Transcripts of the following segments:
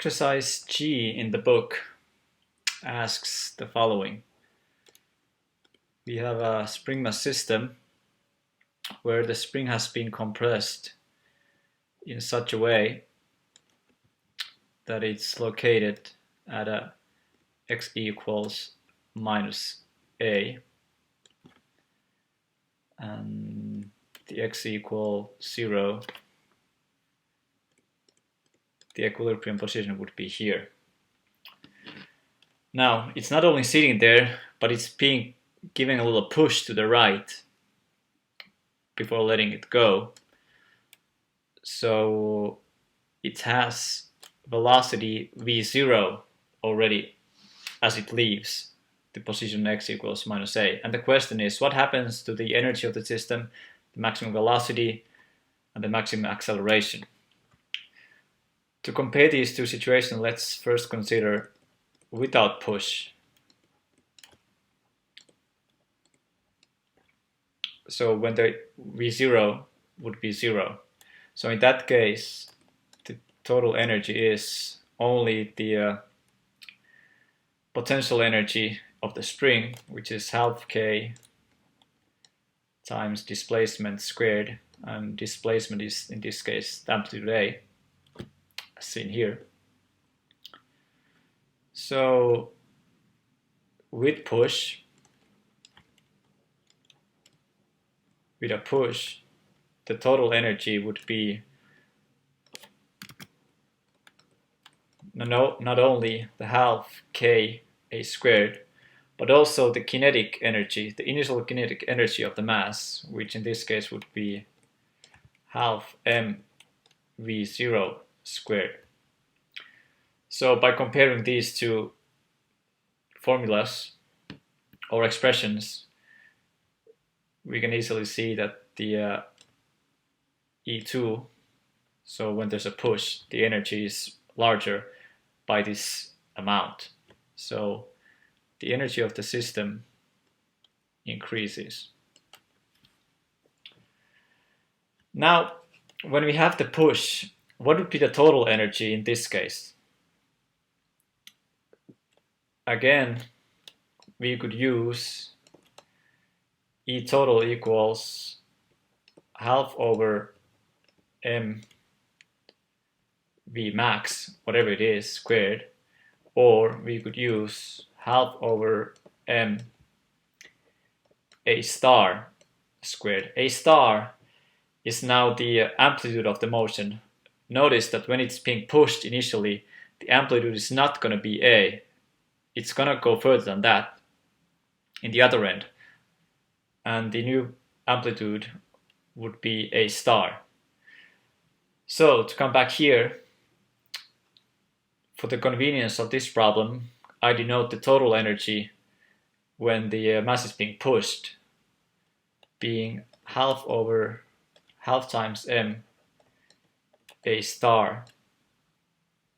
Exercise G in the book asks the following. We have a spring mass system where the spring has been compressed in such a way that it's located at a x equals minus a, and the x equal 0, the equilibrium position would be here. Now, it's not only sitting there, but it's being given a little push to the right before letting it go. So it has velocity v0 already as it leaves the position x equals minus a. And the question is, what happens to the energy of the system, the maximum velocity, and the maximum acceleration? To compare these two situations, let's first consider without push. So when the v0 would be 0. So in that case, the total energy is only the potential energy of the spring, which is half k times displacement squared, and displacement is in this case amplitude a, as seen here. So with a push, the total energy would be not only the half k a squared, but also the kinetic energy, the initial kinetic energy of the mass, which in this case would be half m v0 squared. So by comparing these two formulas or expressions, we can easily see that the E2, so when there's a push, the energy is larger by this amount. So the energy of the system increases. Now, when we have the push, what would be the total energy in this case? Again, we could use E total equals half over m v max, whatever it is, squared, or we could use half over m a star squared. A star is now the amplitude of the motion. Notice that when it's being pushed initially, the amplitude is not going to be a. It's going to go further than that in the other end. And the new amplitude would be a star. So to come back here, for the convenience of this problem, I denote the total energy when the mass is being pushed being half times m a star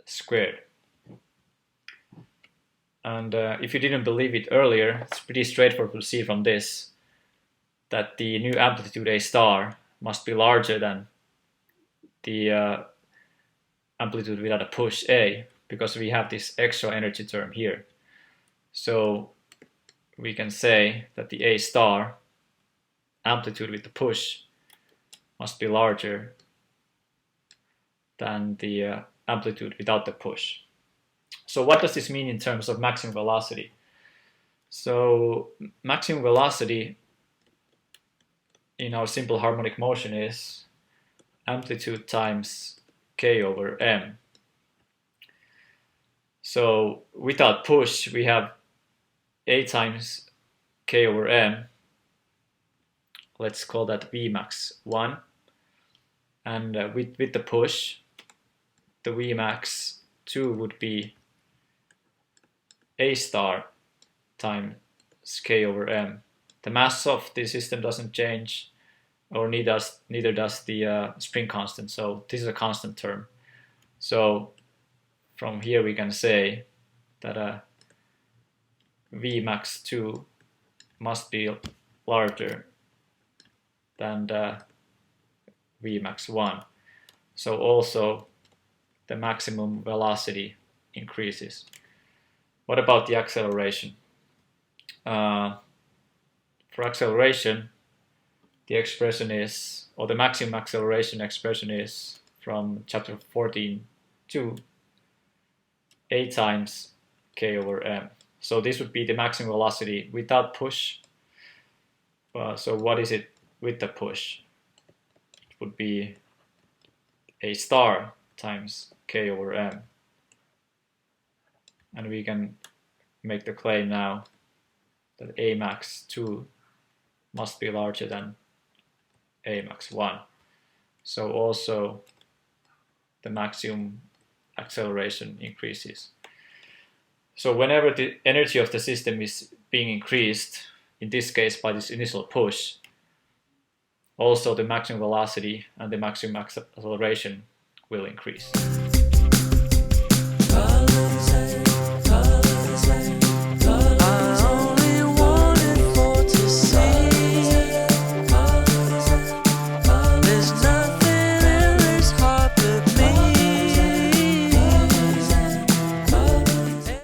squared. And if you didn't believe it earlier, it's pretty straightforward to see from this that the new amplitude a star must be larger than the amplitude without a push a, because we have this extra energy term here. So we can say that the a star amplitude with the push must be larger than the amplitude without the push. So what does this mean in terms of maximum velocity? So maximum velocity in our simple harmonic motion is amplitude times k over m. So without push, we have a times k over m. Let's call that v max 1. And with the push, the v max 2 would be a star times k over m. The mass of the system doesn't change, or neither does the spring constant, so this is a constant term. So from here we can say that v max 2 must be larger than v max 1. So also the maximum velocity increases. What about the acceleration? For acceleration, the expression is, or the maximum acceleration expression is from chapter 14.2, a times k over m. So this would be the maximum velocity without push. So what is it with the push? It would be a star times k over m. And we can make the claim now that a max 2 must be larger than a max 1. So also the maximum acceleration increases. So whenever the energy of the system is being increased, in this case by this initial push, also the maximum velocity and the maximum acceleration will increase.